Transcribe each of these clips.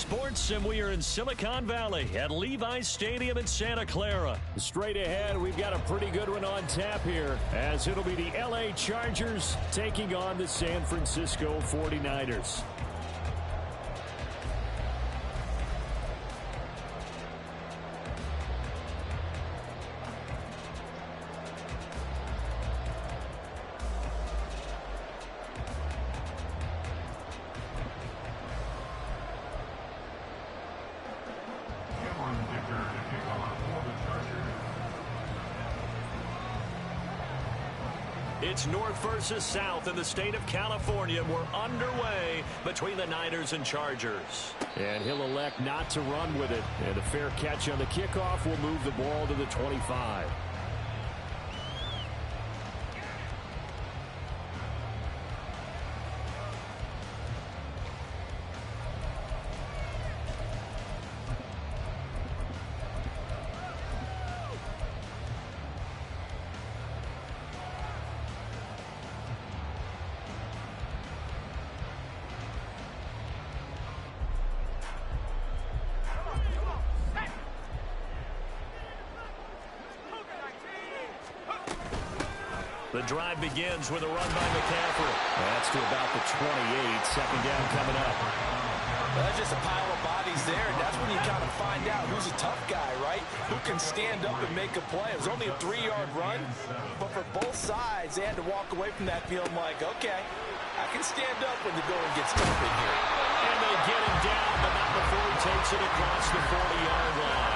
sports, and we are in Silicon Valley at Levi's Stadium in Santa Clara. Straight ahead, we've got a pretty good one on tap here, as it'll be the LA Chargers taking on the San Francisco 49ers. It's north versus south in the state of California. We're underway between the Niners and Chargers. And he'll elect not to run with it. And a fair catch on the kickoff will move the ball to the 25. The drive begins with a run by McCaffrey. That's to about the 28. Second down coming up. Well, that's just a pile of bodies there, and that's when you kind of find out who's a tough guy, right? Who can stand up and make a play. It was only a 3-yard run, but for both sides, they had to walk away from that feeling like, okay, I can stand up when the going gets tough in here. And they get him down, but not before he takes it across the 40-yard line.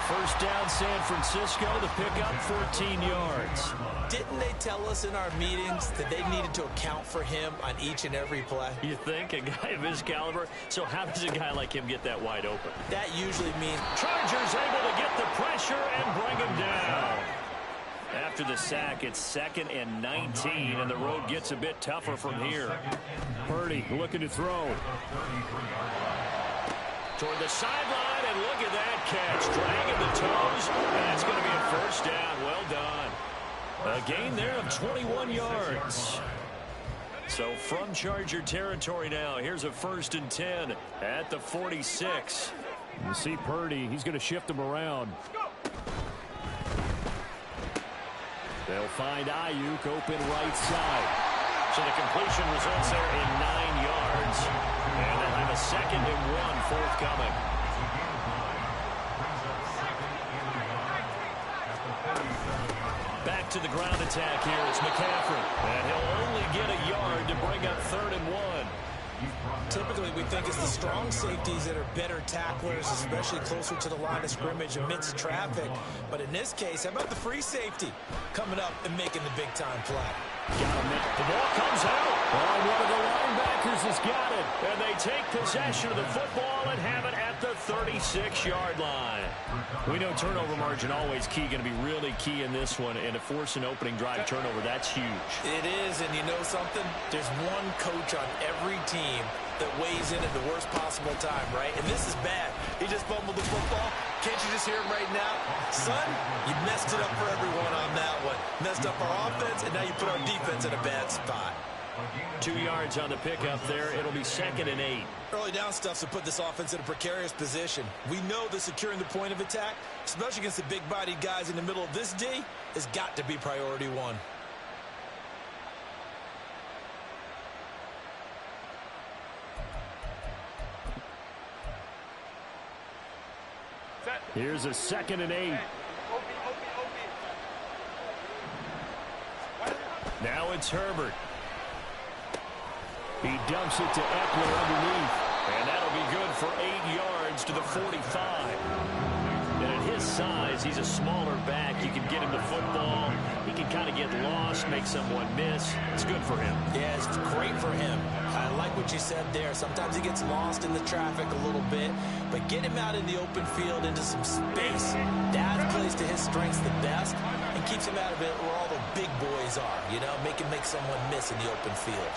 First down, San Francisco. The pickup, 14 yards. Didn't they tell us in our meetings that they needed to account for him on each and every play? You think? A guy of his caliber? So how does a guy like him get that wide open? That usually means Chargers able to get the pressure and bring him down. After the sack, it's 2nd and 19, and the road gets a bit tougher from here. Purdy looking to throw. Toward the sideline, and look at that catch. Dragging the toes, and that's going to be a first down. Well done. A gain there of 21 yards. So from Charger territory now, here's a 1st and 10 at the 46. You see Purdy, he's going to shift them around. They'll find Ayuk open right side. So the completion results there in 9 yards. And they'll have a 2nd and 1 forthcoming. Back to the ground attack here. It's McCaffrey. And he'll only get a yard to bring up 3rd and 1. typically we think it's the strong safeties that are better tacklers, especially closer to the line of scrimmage amidst traffic. But in this case, how about the free safety coming up and making the big-time play? Got him. The ball comes out. Oh, one of the linebackers has got it. And they take possession of the football and have it at the 36-yard line. We know turnover margin always key, going to be really key in this one. And to force an opening drive turnover, that's huge. It is, and you know something? There's one coach on every team that weighs in at the worst possible time, right? And this is bad. He just fumbled the football. Can't you just hear him right now? Son, you messed it up for everyone on that one. Messed up our offense, and now you put our defense in a bad spot. 2 yards on the pickup there. It'll be 2nd and 8. Early down stuff to put this offense in a precarious position. We know that securing the point of attack, especially against the big-bodied guys in the middle of this D, has got to be priority one. Here's a 2nd and 8. Now it's Herbert. He dumps it to Eckler underneath. And that'll be good for 8 yards to the 45. And at his size, he's a smaller back. You can get him the football. He can kind of get lost, make someone miss. It's good for him. Yeah, it's great for him. I like what you said there. Sometimes he gets lost in the traffic a little bit. But get him out in the open field into some space. That plays to his strengths the best and keeps him out of it where all the big boys are. You know, make him make someone miss in the open field.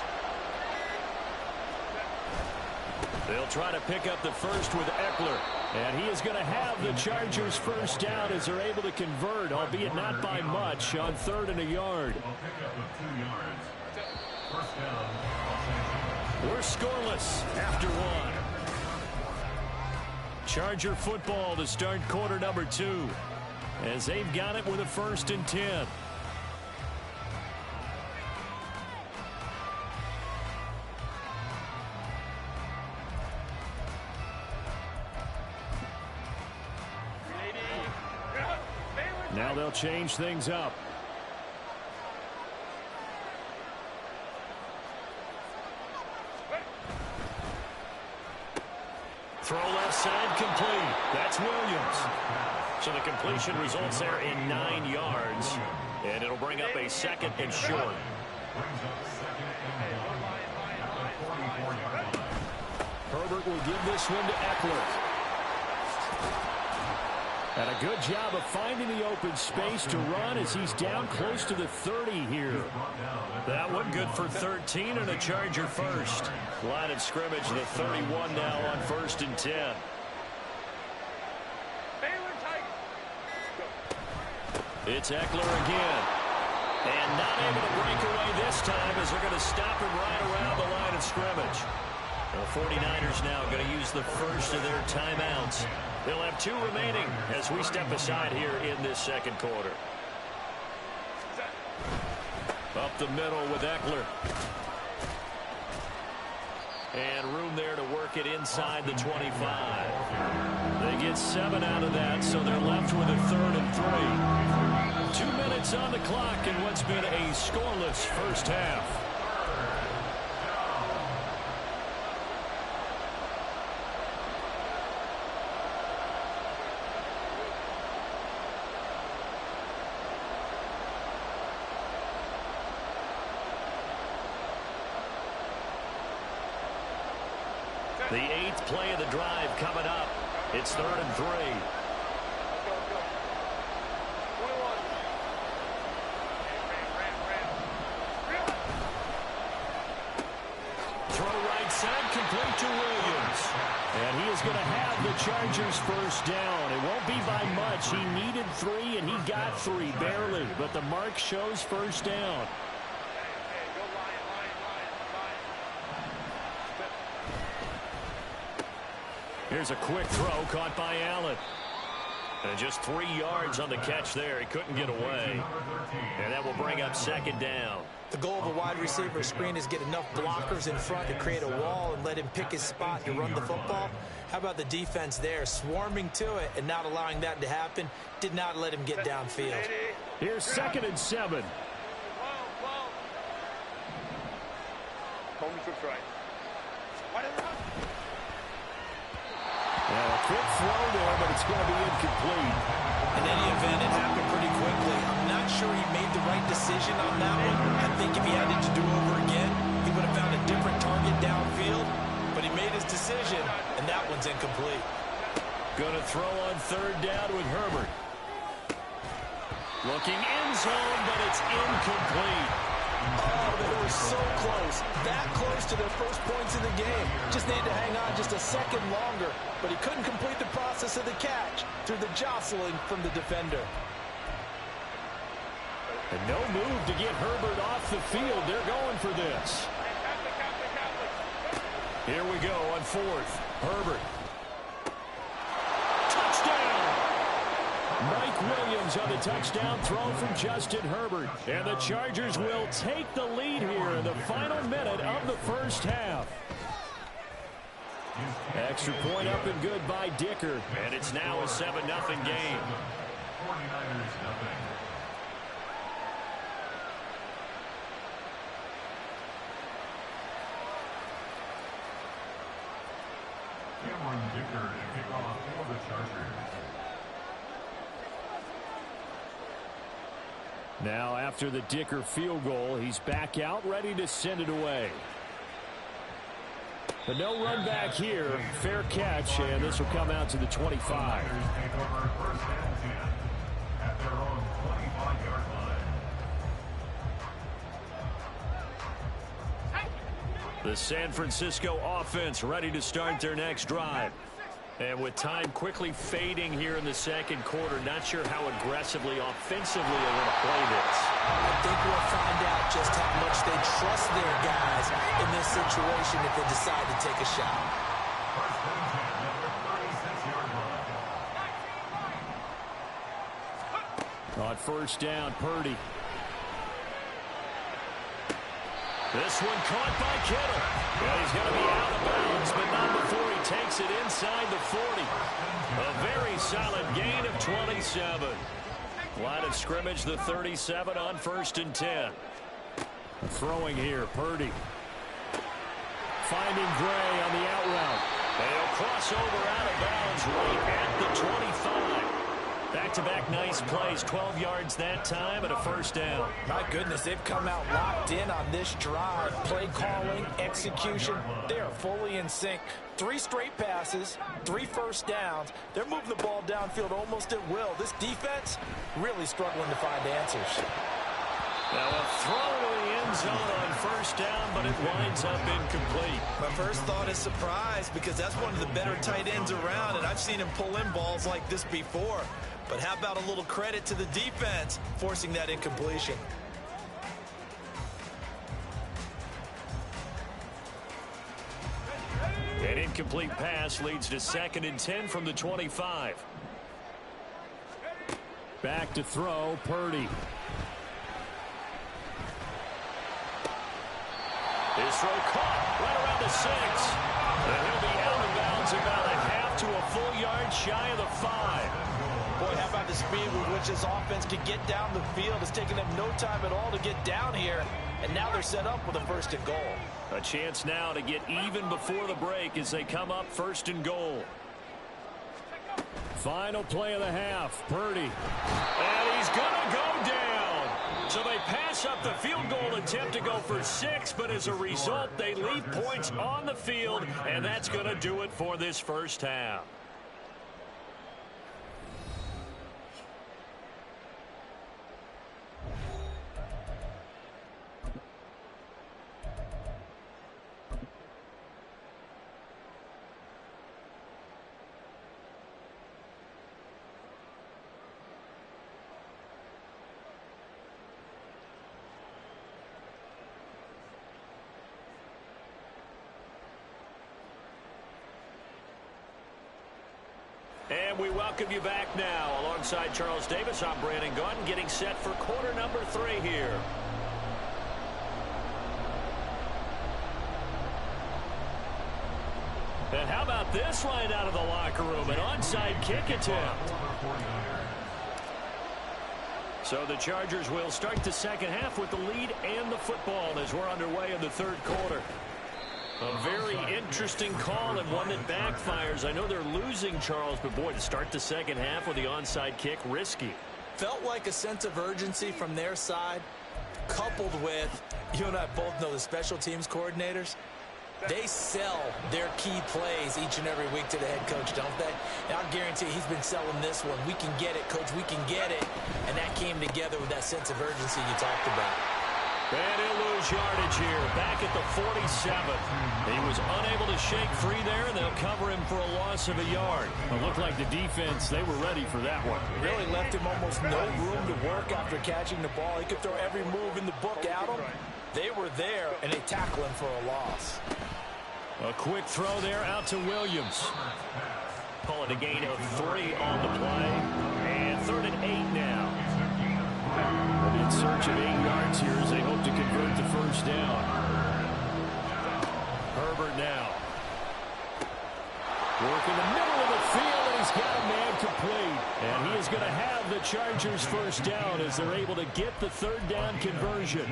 They'll try to pick up the first with Eckler. And he is going to have the Chargers first down as they're able to convert, albeit not by much, on 3rd and a yard. We're scoreless after one. Charger football to start quarter number 2. As they've got it with a 1st and 10. Now they'll change things up. Throw left side complete. That's Williams. So the completion results there in 9 yards. And it'll bring up a 2nd and short. Herbert will give this one to Eckler. And a good job of finding the open space to run as he's down close to the 30 here. That one good for 13 and a Charger first. Line of scrimmage, the 31 now on 1st and 10. It's Eckler again. And not able to break away this time as they're going to stop him right around the line of scrimmage. The 49ers now going to use the first of their timeouts. They'll have 2 remaining as we step aside here in this 2nd quarter. Up the middle with Eckler. And room there to work it inside the 25. They get 7 out of that, so they're left with a 3rd and 3. 2 minutes on the clock in what's been a scoreless first half. The 8th play of the drive coming up. It's 3rd and 3. Throw right side complete to Williams. And he is going to have the Chargers first down. It won't be by much. He needed 3 and he got 3 barely. But the mark shows first down. Here's a quick throw caught by Allen. And just 3 yards on the catch there. He couldn't get away. And that will bring up 2nd down. The goal of a wide receiver screen is get enough blockers in front to create a wall and let him pick his spot to run the football. How about the defense there, swarming to it and not allowing that to happen? Did not let him get downfield. Here's 2nd and 7. A quick throw there, but it's going to be incomplete. In any event, it happened pretty quickly. I'm not sure he made the right decision on that one. I think if he had it to do over again, he would have found a different target downfield. But he made his decision, and that one's incomplete. Going to throw on 3rd down with Herbert. Looking end zone, but it's incomplete. Oh, they were so close. That close to their first points in the game. Just needed to hang on just a second longer. But he couldn't complete the process of the catch through the jostling from the defender. And no move to get Herbert off the field. They're going for this. Here we go on 4th. Herbert. Mike Williams on the touchdown throw from Justin Herbert. And the Chargers will take the lead here in the final minute of the first half. Extra point up and good by Dicker. And it's now a 7-0 game. Dicker to kick off for the Chargers. Now, after the Dicker field goal, he's back out, ready to send it away. But no run back here. Fair catch, and this will come out to the 25. The San Francisco offense ready to start their next drive. And with time quickly fading here in the 2nd quarter, not sure how aggressively, offensively they're going to play this. I think we'll find out just how much they trust their guys in this situation if they decide to take a shot. On first down, Purdy. This one caught by Kittle. Well, he's going to be out of bounds, but not before he takes it inside the 40. A very solid gain of 27. Line of scrimmage, the 37 on 1st and 10. Throwing here, Purdy. Finding Gray on the out route. They'll cross over out of bounds right at the 25. Back-to-back nice plays, 12 yards that time and a first down. My goodness, they've come out locked in on this drive. Play calling, execution, they are fully in sync. 3 straight passes, 3 first downs. They're moving the ball downfield almost at will. This defense really struggling to find answers. Now a throw to the end zone on first down, but it winds up incomplete. My first thought is surprise because that's one of the better tight ends around, and I've seen him pull in balls like this before. But how about a little credit to the defense forcing that incompletion? An incomplete pass leads to 2nd and 10 from the 25. Back to throw, Purdy. His throw caught right around the 6. And he'll be out of bounds about a half to a full yard shy of the 5. Boy, how about the speed with which this offense could get down the field? It's taken them no time at all to get down here, and now they're set up with a 1st and goal. A chance now to get even before the break as they come up 1st and goal. Final play of the half, Purdy. And he's going to go down. So they pass up the field goal attempt to go for 6, but as a result, they leave points on the field, and that's going to do it for this first half. And we welcome you back now. Alongside Charles Davis, I'm Brandon Gaudin, getting set for quarter number 3 here. And how about this line out of the locker room? An onside kick attempt. So the Chargers will start the second half with the lead and the football as we're underway in the 3rd quarter. A very interesting call and one that backfires. I know they're losing, Charles, but boy, to start the second half with the onside kick, risky. Felt like a sense of urgency from their side, coupled with, you and I both know the special teams coordinators. They sell their key plays each and every week to the head coach, don't they? And I'll guarantee he's been selling this one. We can get it, coach, we can get it. And that came together with that sense of urgency you talked about. And he'll lose yardage here, back at the 47. He was unable to shake free there, and they'll cover him for a loss of a yard. It looked like the defense, they were ready for that one. Really left him almost no room to work after catching the ball. He could throw every move in the book at him. They were there, and they tackle him for a loss. A quick throw there out to Williams. Call it a gain of 3 on the play. And 3rd and 8 now. In search of 8 yards here as they hope to convert the first down. Herbert now. Work in the middle of the field, and he's got a man complete. And he is going to have the Chargers first down as they're able to get the 3rd down conversion.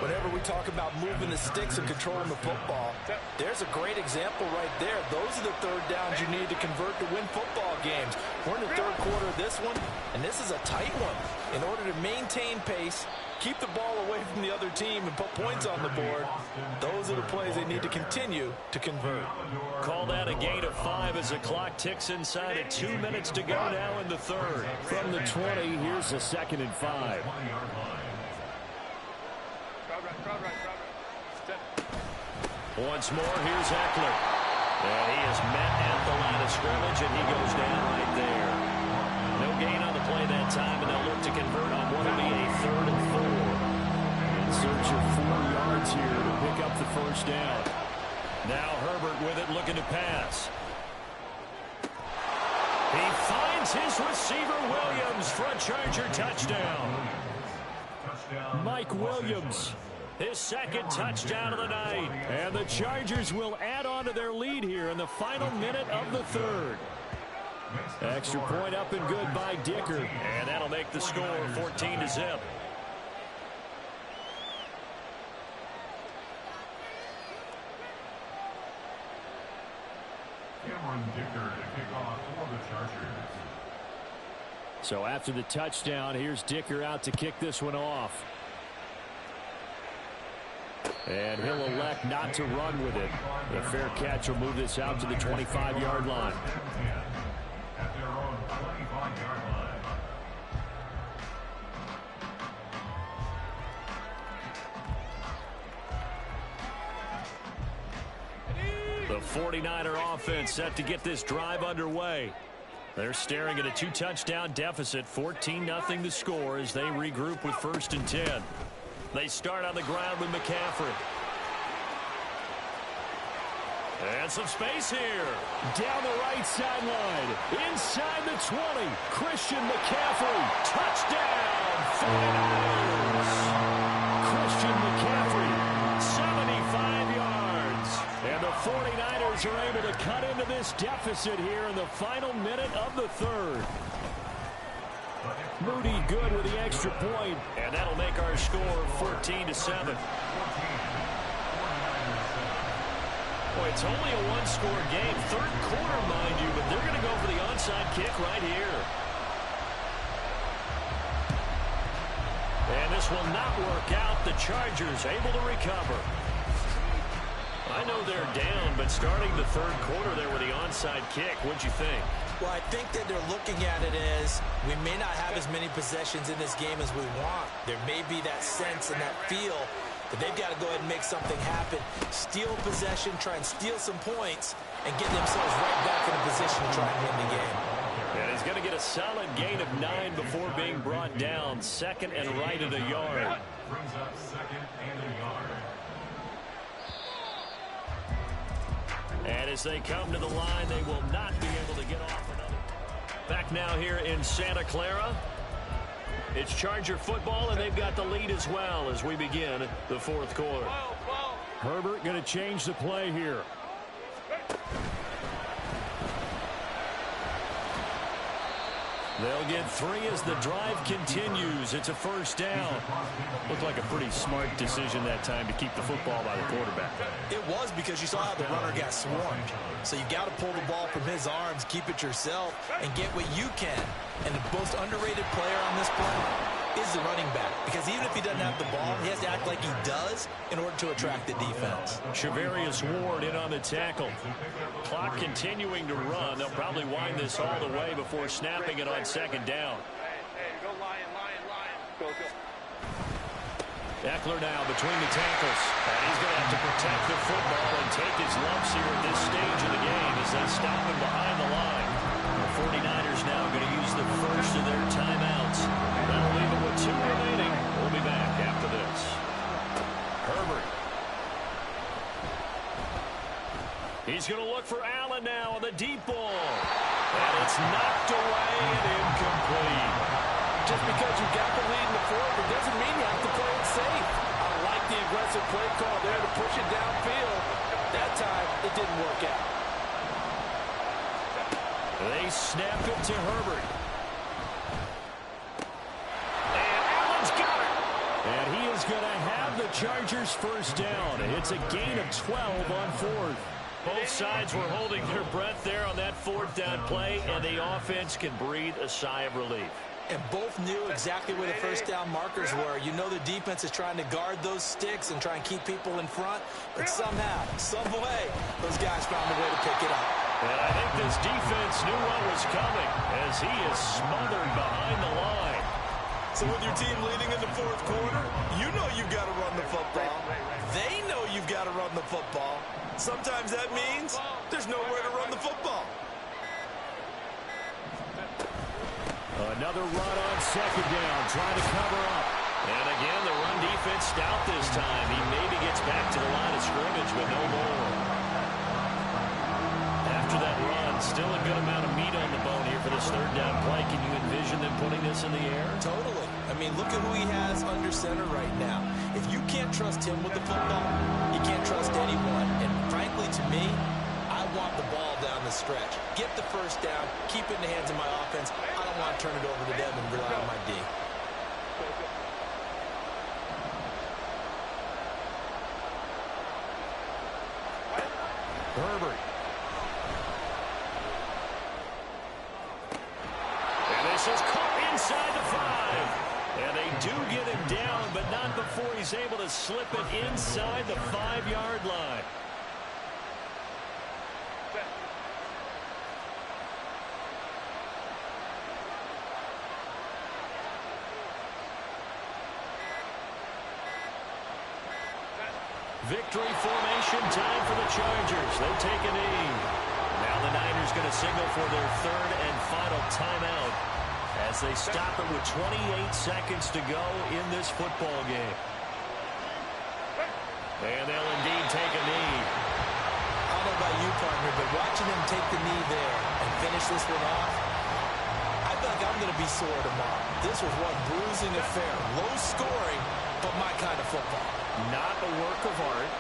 Whenever we talk about moving the sticks and controlling the football, there's a great example right there. Those are the 3rd downs you need to convert to win football games. We're in the 3rd quarter of this one, and this is a tight one. In order to maintain pace, keep the ball away from the other team, and put points on the board, those are the plays they need to continue to convert. Call that a gain of 5 as the clock ticks inside at 2 minutes to go now in the 3rd. From the 20, here's a 2nd and 5. Once more, here's Eckler. And he is met at the line of scrimmage, and he goes down right there. No gain on the play that time, and they'll look to convert on what will be a 3rd and 4. In search of 4 yards here to pick up the first down. Now Herbert with it, looking to pass. He finds finds his receiver Williams for a Charger touchdown. Mike Williams, his second touchdown of the night. And the Chargers will add on to their lead here in the final minute of the third. Extra point up and good by Dicker. And that'll make the score 14-0. Dicker to kick off for the Chargers. So after the touchdown, here's Dicker out to kick this one off. And he'll elect not to run with it. The fair catch will move this out to the 25-yard line. At their own 25-yard line. The 49er offense set to get this drive underway. They're staring at a two-touchdown deficit, 14-0 the score as they regroup with 1st and 10. They start on the ground with McCaffrey. And some space here. Down the right sideline. Inside the 20. Christian McCaffrey. Touchdown, 49ers. Christian McCaffrey, 75 yards. And the 49ers are able to cut into this deficit here in the final minute of the third. Moody good with the extra point, and that'll make our score 14-7. Boy, it's only a one-score game. Third quarter, mind you, but they're going to go for the onside kick right here. And this will not work out. The Chargers able to recover. I know they're down, but starting the third quarter there with the onside kick, what'd you think? Well, I think that they're looking at it as we may not have as many possessions in this game as we want. There may be that sense and that feel that they've got to go ahead and make something happen. Steal possession, try and steal some points, and get themselves right back in a position to try and win the game. And he's going to get a solid gain of 9 before being brought down. Second and right at a yard. Brings up 2nd and a yard. And as they come to the line, they will not be able to get off another. Back now here in Santa Clara. It's Charger football, and they've got the lead as well as we begin the fourth quarter. Herbert going to change the play here. They'll get 3 as the drive continues. It's a first down. Looked like a pretty smart decision that time to keep the football by the quarterback. It was, because you saw how the runner got swarmed. So you got to pull the ball from his arms, keep it yourself, and get what you can. And the most underrated player on this play is the running back. Because even if he doesn't have the ball, he has to act like he does in order to attract the defense. Shavarius Ward in on the tackle. Clock continuing to run. They'll probably wind this all the way before snapping it on second down. Eckler now between the tackles. And he's going to have to protect the football and take his lumps here at this stage of the game as they stop him behind the line. The 49ers now going to use the first of their timeouts. That'll leave them with 2 remaining. We'll be back after this. Herbert. He's going to look for Allen now on the deep ball. And it's knocked away and incomplete. Just because you got the lead in the fourth, it doesn't mean you have to play it safe. I like the aggressive play call there to push it downfield. That time, it didn't work out. They snap it to Herbert. And Allen's got it. And he is going to have the Chargers first down. It's a gain of 12 on fourth. Both sides were holding their breath there on that fourth down play, and the offense can breathe a sigh of relief. And both knew exactly where the first down markers were. You know the defense is trying to guard those sticks and try and keep people in front. But somehow, some way, those guys found a way to pick it up. And I think this defense knew what was coming as he is smothered behind the line. So with your team leading in the fourth quarter, you know you've got to run the football. They know you've got to run the football. Sometimes that means there's nowhere to run the football. Another run on second down, trying to cover up. And again, the run defense stout this time. He maybe gets back to the line of scrimmage, but no more. After that run, still a good amount of meat on the bone here for this third down putting this in the air? Totally. I mean, look at who he has under center right now. If you can't trust him with the football, you can't trust anyone. And frankly, to me, I want the ball down the stretch. Get the first down, keep it in the hands of my offense. I don't want to turn it over to them and rely on my D. Herbert. And this is caught inside the 5. And they do get him down, but not before he's able to slip it inside the 5-yard line. Victory formation time for the Chargers. They take a knee. Now the Niners going to signal for their third and final timeout as they stop it with 28 seconds to go in this football game. And they'll indeed take a knee. I don't know about you, partner, but watching him take the knee there and finish this one off, I feel like I'm going to be sore tomorrow. This was one bruising affair. Low scoring, but my kind of football. Not a work of art,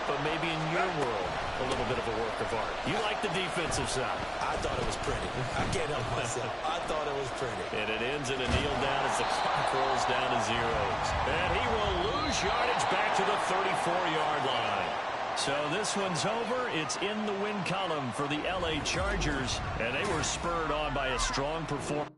but maybe in your world, a little bit of a work of art. You like the defensive side. I thought it was pretty. I can't help myself. I thought it was pretty. And it ends in a kneel down as the clock rolls down to zeros. And he will lose yardage back to the 34-yard line. So this one's over. It's in the win column for the LA Chargers, and they were spurred on by a strong performance.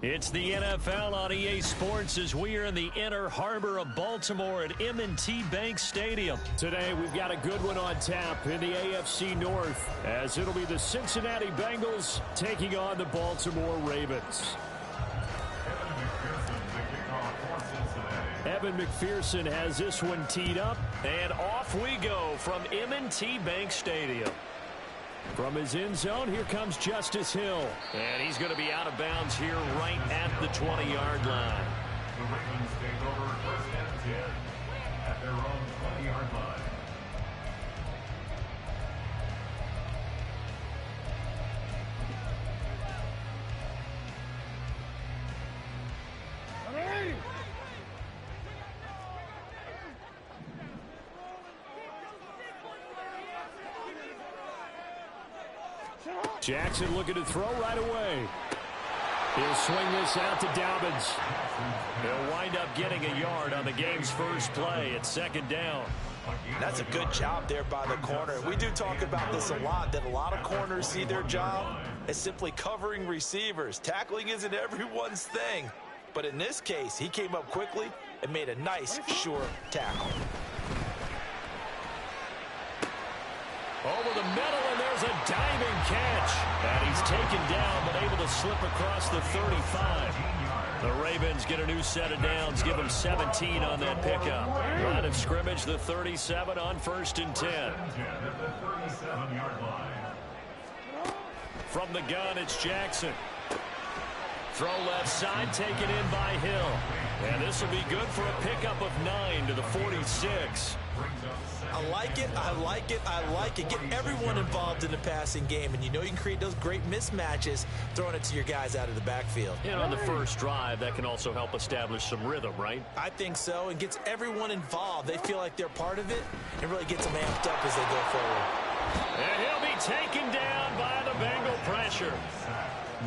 It's the NFL on EA Sports as we are in the inner harbor of Baltimore at M&T Bank Stadium. Today we've got a good one on tap in the AFC North as it'll be the Cincinnati Bengals taking on the Baltimore Ravens. Evan McPherson has this one teed up, and off we go from M&T Bank Stadium. From his end zone, here comes Justice Hill. And he's going to be out of bounds here right at the 20-yard line. The Ravens take over first and 10 at their own 20-yard line. Jackson looking to throw right away. He'll swing this out to Dobbins. He'll wind up getting a yard on the game's first play at second down. That's a good job there by the corner. We do talk about this a lot, that a lot of corners see their job as simply covering receivers. Tackling isn't everyone's thing. But in this case, he came up quickly and made a nice, sure tackle. Over the middle, and there's a diving catch. And he's taken down, but able to slip across the 35. The Ravens get a new set of downs, give them 17 on that pickup. Line of scrimmage, the 37 on first and 10. From the gun, it's Jackson. Throw left side, taken in by Hill. And this will be good for a pickup of 9 to the 46. I like it, I like it, I like it. Get everyone involved in the passing game, and you know you can create those great mismatches throwing it to your guys out of the backfield. And on the first drive, that can also help establish some rhythm, right? I think so, and gets everyone involved. They feel like they're part of it, and really gets them amped up as they go forward. And he'll be taken down by the Bengal pressure.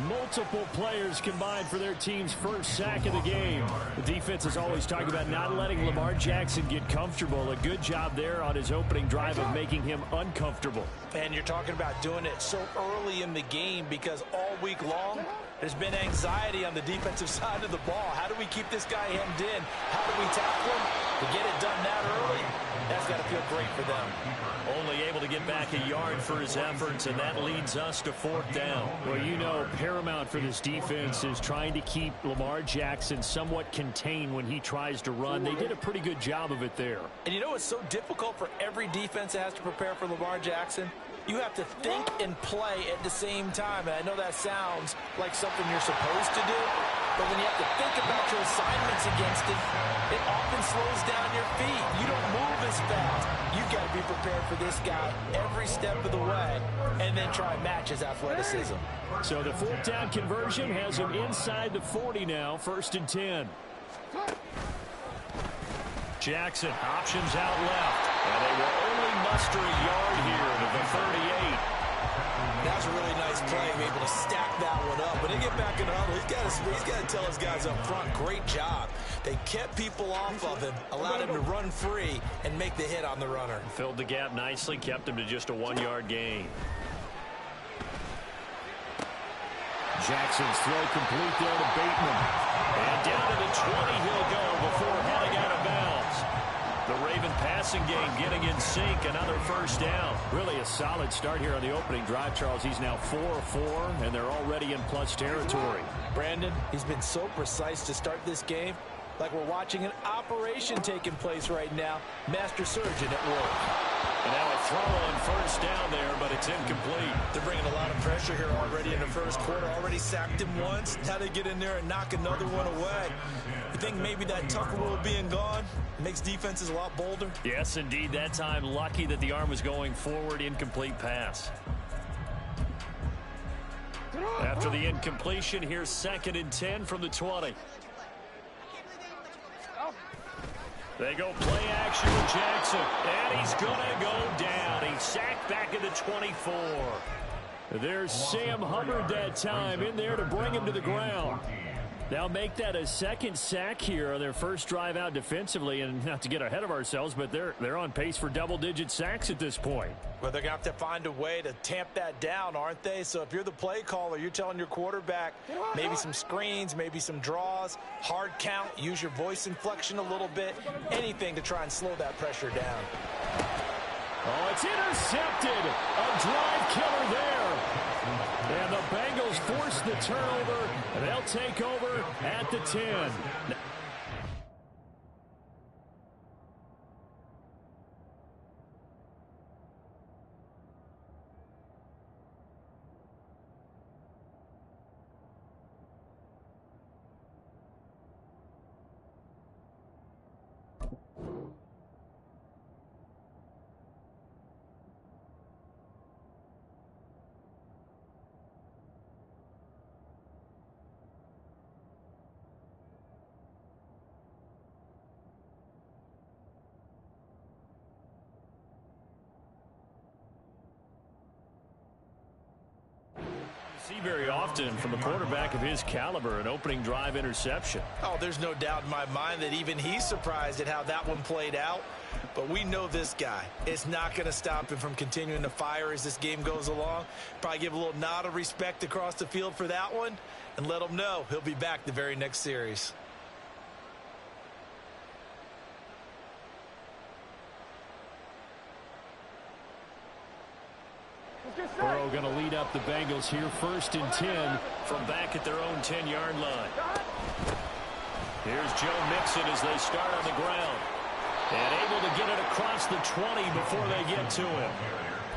Multiple players combined for their team's first sack of the game. The defense is always talking about not letting Lamar Jackson get comfortable. A good job there on his opening drive of making him uncomfortable. And you're talking about doing it so early in the game because all week long, there's been anxiety on the defensive side of the ball. How do we keep this guy hemmed in? How do we tackle him? To get it done that early, that's got to feel great for them. Only able to get back a yard for his efforts, and that leads us to fourth down. Well, you know, paramount for this defense is trying to keep Lamar Jackson somewhat contained when he tries to run. They did a pretty good job of it there. And you know it's so difficult for every defense that has to prepare for Lamar Jackson? You have to think and play at the same time. And I know that sounds like something you're supposed to do, but when you have to think about your assignments against it, it often slows down your feet. You don't move as fast. You've got to be prepared for this guy every step of the way and then try and match his athleticism. So the fourth down conversion has him inside the 40 now, first and 10. Jackson options out left, and they will only muster a yard here to the 38. That's a really nice play, able to stack that one up. When they get back in the huddle, he's got to tell his guys up front, great job. They kept people off of him, allowed him to run free and make the hit on the runner. Filled the gap nicely, kept him to just a 1-yard gain. Jackson's throw complete there to Bateman. And down to the 20 he'll go before heading out of bounds. The Raven passing game getting in sync, another first down. Really a solid start here on the opening drive, Charles. He's now 4 of 4, and they're already in plus territory. Brandon, he's been so precise to start this game, like we're watching an operation taking place right now. Master surgeon at work. And now a throw on first down there, but it's incomplete. They're bringing a lot of pressure here already in the first quarter. Already sacked him once. Now they get in there and knock another one away. You think maybe that tougher rule being gone makes defenses a lot bolder? Yes, indeed. That time, lucky that the arm was going forward. Incomplete pass. After the incompletion, here's second and 10 from the 20. They go play action with Jackson, and he's going to go down. He's sacked back at the 24. There's Sam Hubbard that time in there to bring him to the ground. They'll make that a second sack here on their first drive out defensively, and not to get ahead of ourselves, but they're on pace for double-digit sacks at this point. Well, they're going to have to find a way to tamp that down, aren't they? So if you're the play caller, you're telling your quarterback maybe some screens, maybe some draws, hard count, use your voice inflection a little bit, anything to try and slow that pressure down. Oh, it's intercepted. A drive killer there. And the Bengals force the turnover, and they'll take over at the 10. See very often from a quarterback of his caliber, an opening drive interception. Oh, there's no doubt in my mind that even he's surprised at how that one played out. But we know this guy. It's not going to stop him from continuing to fire as this game goes along. Probably give a little nod of respect across the field for that one and let him know he'll be back the very next series. Burrow going to lead up the Bengals here, 1st and 10 from back at their own 10-yard line. Here's Joe Mixon as they start on the ground. And able to get it across the 20 before they get to him.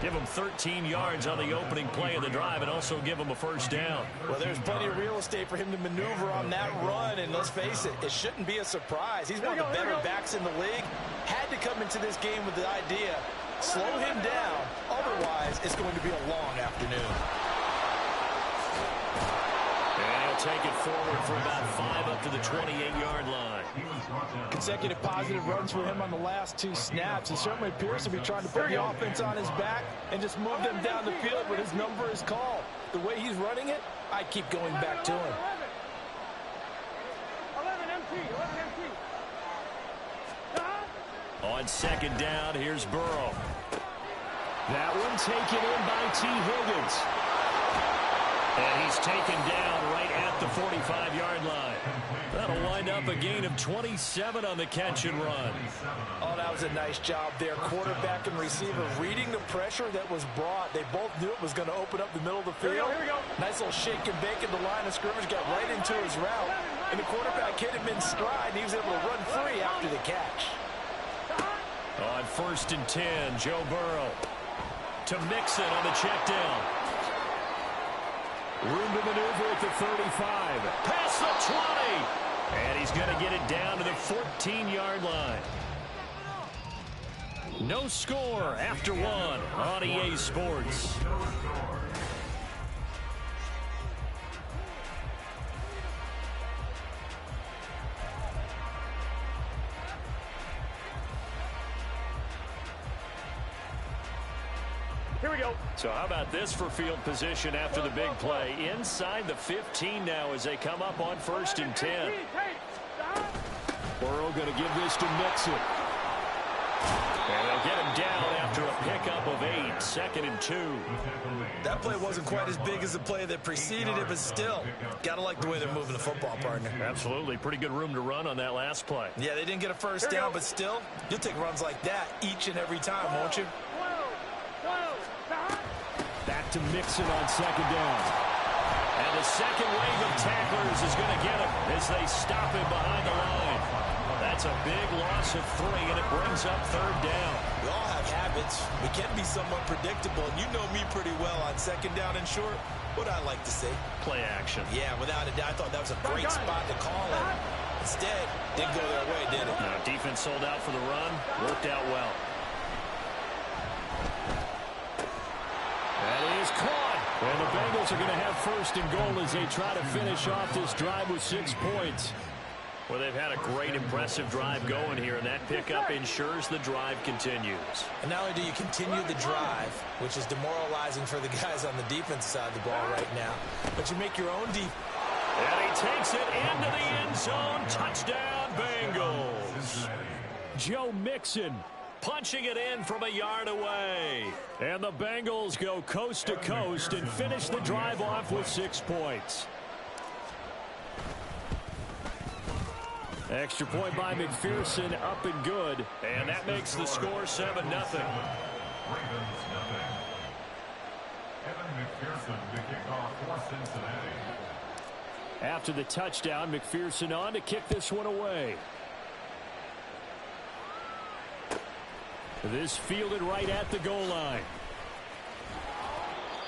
Give him 13 yards on the opening play of the drive and also give him a first down. Well, there's plenty of real estate for him to maneuver on that run, and let's face it, it shouldn't be a surprise. He's one of the better backs in the league. Had to come into this game with the idea, slow him down, otherwise it's going to be a long afternoon. And he'll take it forward for about 5 up to the 28-yard line. Consecutive positive runs for him on the last 2 snaps. He certainly appears to be trying to put the offense on his back and just move them down the field when his number is called. The way he's running it, I keep going back to him. 11 MT. On 2nd down, here's Burrow. That one taken in by T. Higgins. And he's taken down right at the 45-yard line. That'll wind up a gain of 27 on the catch and run. Oh, that was a nice job there. Quarterback and receiver reading the pressure that was brought. They both knew it was going to open up the middle of the field. Here we go. Nice little shake and bake at the line of scrimmage. Got right into his route. And the quarterback hit him in stride, and he was able to run free after the catch. On 1st and 10, Joe Burrow to Mixon on the check down. Room to maneuver at the 35. Past the 20. And he's going to get it down to the 14-yard line. No score after 1 on EA Sports. Here we go. So how about this for field position after the big play? Inside the 15 now as they come up on 1st and 10. Burrow going to give this to Mixon. And they'll get him down after a pickup of 8. 2nd and 2. That play wasn't quite as big as the play that preceded it, but still, got to like the way they're moving the football, partner. Absolutely. Pretty good room to run on that last play. Yeah, they didn't get a first down, but still, you'll take runs like that each and every time, won't you? Back to Mixon on 2nd down. And the second wave of tacklers is going to get him as they stop him behind the line. That's a big loss of 3, and it brings up 3rd down. We all have habits. We can be somewhat predictable, and you know me pretty well on 2nd down and short. What I like to see? Play action. Yeah, without a doubt. I thought that was a great spot to call it. Instead, didn't go their way, did it? No, defense sold out for the run. Worked out well. That is caught. And the Bengals are going to have 1st and goal as they try to finish off this drive with 6 points. Well, they've had a great, impressive drive going here, and that pickup ensures the drive continues. And not only do you continue the drive, which is demoralizing for the guys on the defense side of the ball right now, but you make your own defense. And he takes it into the end zone. Touchdown, Bengals. Joe Mixon punching it in from a yard away. And the Bengals go coast to coast and finish the drive off with 6 points. Extra point by McPherson, up and good. And that makes the score 7-0. Ravens, nothing. Evan McPherson, the kickoff for Cincinnati. After the touchdown, McPherson on to kick this one away. This fielded right at the goal line.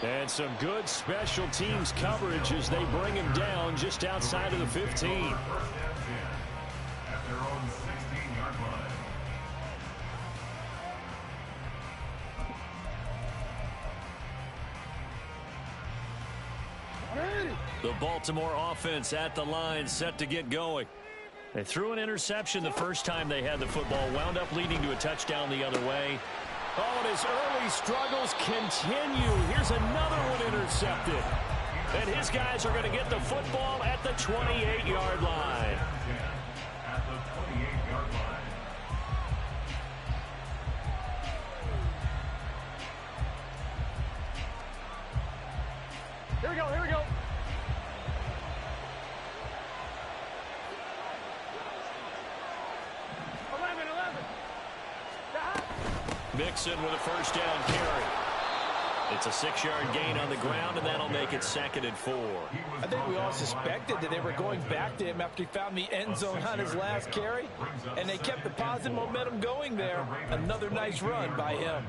And some good special teams coverage as they bring him down just outside of the 15. First and 10 at their own 16-yard line. The Baltimore offense at the line, set to get going. They threw an interception the first time they had the football, wound up leading to a touchdown the other way. Oh, and his early struggles continue. Here's another one intercepted. And his guys are going to get the football at the 28-yard line. At the 28-yard line. Here we go, here we go. Mixon with a first down carry. It's a 6-yard gain on the ground, and that'll make it 2nd and 4. I think we all suspected that they were going back to him after he found the end zone on his last carry, and they kept the positive momentum going there. Another nice run by him.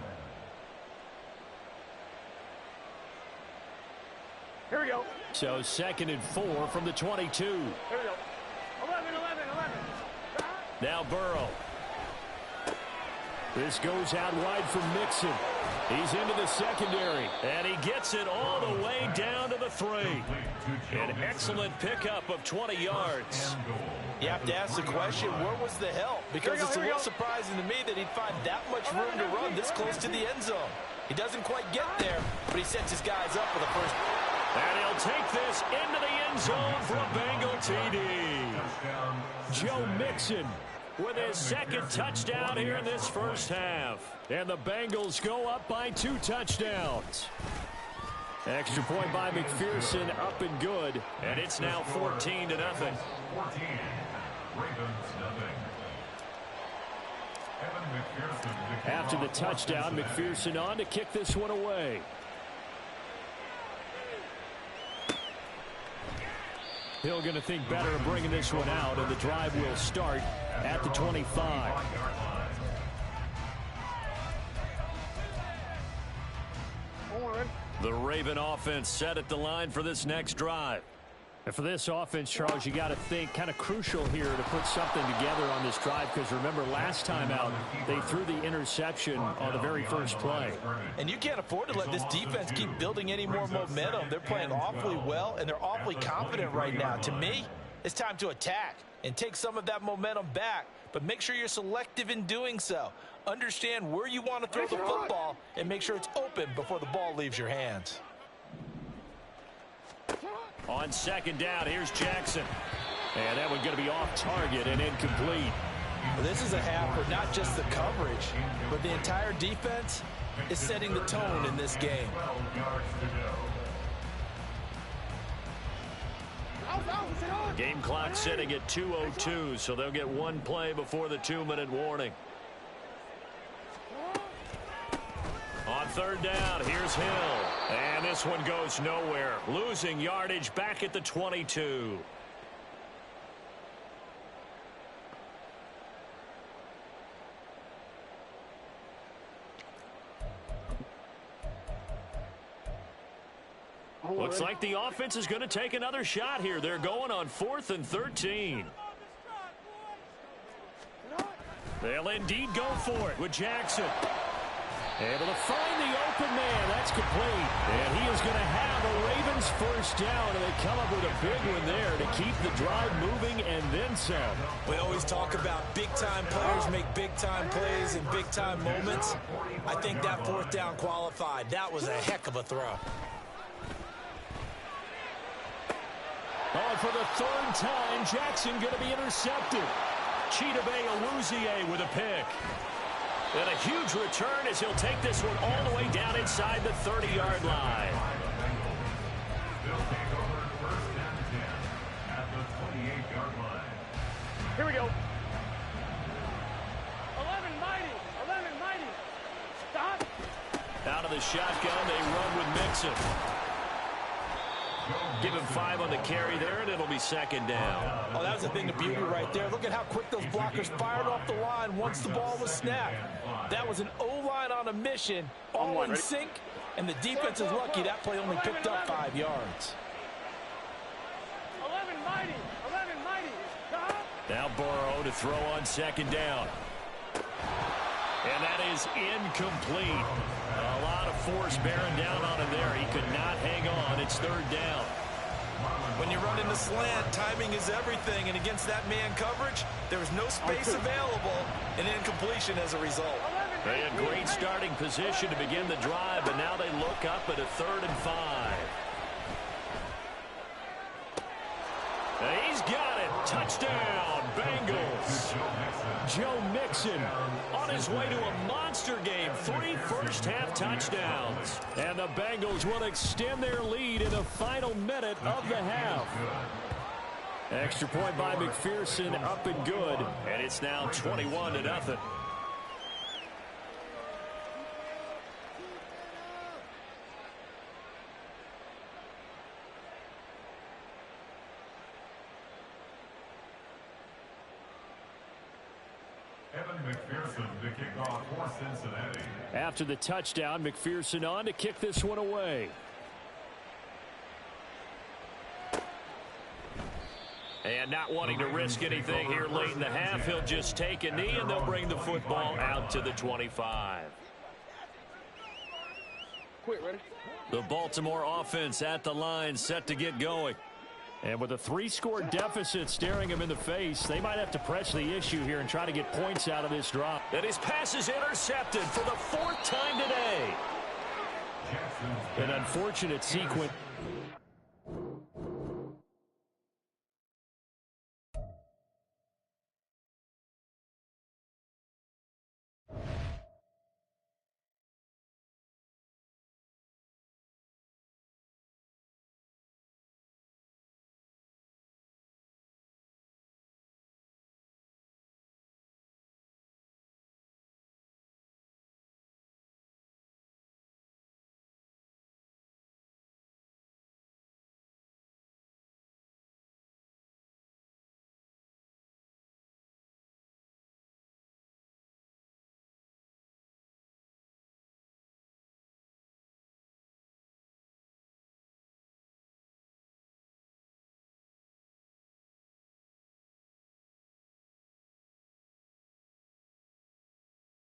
Here we go. So 2nd and 4 from the 22. Here we go. 11. Now Burrow. This goes out wide from Mixon. He's into the secondary, and he gets it all the way down to the 3. An excellent pickup of 20 yards. You have to ask the question, where was the help? Because it's a little surprising to me that he'd find that much room to run this close to the end zone. He doesn't quite get there, but he sets his guys up for the first. And he'll take this into the end zone for a Bengal TD. Joe Mixon with his 2nd touchdown here in this first half. And the Bengals go up by 2 touchdowns. Extra point by McPherson, up and good. And it's now 14-0. 14. Ravens, nothing. Evan McPherson, the After the kickoff for touchdown, Cincinnati. McPherson on to kick this one away. Hill going to think better of bringing this one out, and the drive will start at the 25. The Raven offense set at the line for this next drive. And for this offense, Charles, you got to think kind of crucial here to put something together on this drive, because remember last time out they threw the interception on the very first play. And you can't afford to let this defense keep building any more momentum. They're playing awfully well, and they're awfully confident right now. To me, it's time to attack and take some of that momentum back, but make sure you're selective in doing so. Understand where you want to throw the football and make sure it's open before the ball leaves your hands. On 2nd down, here's Jackson. And that one going to be off target and incomplete. Well, this is a half where not just the coverage, but the entire defense is setting the tone in this game. 12 yards to go. Game clock sitting at 2:02, so they'll get one play before the 2-minute warning. On 3rd down, here's Hill. And this one goes nowhere. Losing yardage back at the 22. Looks like the offense is going to take another shot here. They're going on 4th and 13. They'll indeed go for it with Jackson. Able to find the open man. That's complete. And he is going to have the Ravens first down, and they come up with a big one there to keep the drive moving and then some. We always talk about big-time players make big-time plays in big-time moments. I think that 4th down qualified. That was a heck of a throw. Oh, and for the third time, Jackson going to be intercepted. Chidobe Awuzie with a pick. And a huge return as he'll take this one all the way down inside the 30-yard line. They'll take over first and 10 at the 28-yard line. Here we go. 11 mighty. 11 mighty. Stop. Out of the shotgun, they run with Mixon. Give him 5 on the carry there, and it'll be second down. Oh, that was a thing of beauty right there. Look at how quick those blockers fired off the line once the ball was snapped. That was an O-line on a mission, all in sync, and the defense is lucky that play only picked up 5 yards. 11 mighty. 11 mighty. Stop. Now Burrow to throw on second down. And that is incomplete. A lot of force bearing down on him there. He could not hang on. It's third down. When you run into slant, timing is everything. And against that man coverage, there was no space available. And incompletion as a result. They had great starting position to begin the drive, but now they look up at a 3rd and 5. He's got it. Touchdown, Bengals. Joe Mixon on his way to a monster game. 3 first-half touchdowns. And the Bengals will extend their lead in the final minute of the half. Extra point by McPherson, up and good. And it's now 21-0. McPherson to kick off for Cincinnati. After the touchdown, McPherson on to kick this one away. And not wanting to risk anything here late in the half, he'll just take a knee and they'll bring the football out to the 25. Quick, ready? The Baltimore offense at the line, set to get going. And with a 3-score deficit staring him in the face, they might have to press the issue here and try to get points out of this drop. And his pass is intercepted for the 4th time today. An unfortunate sequence.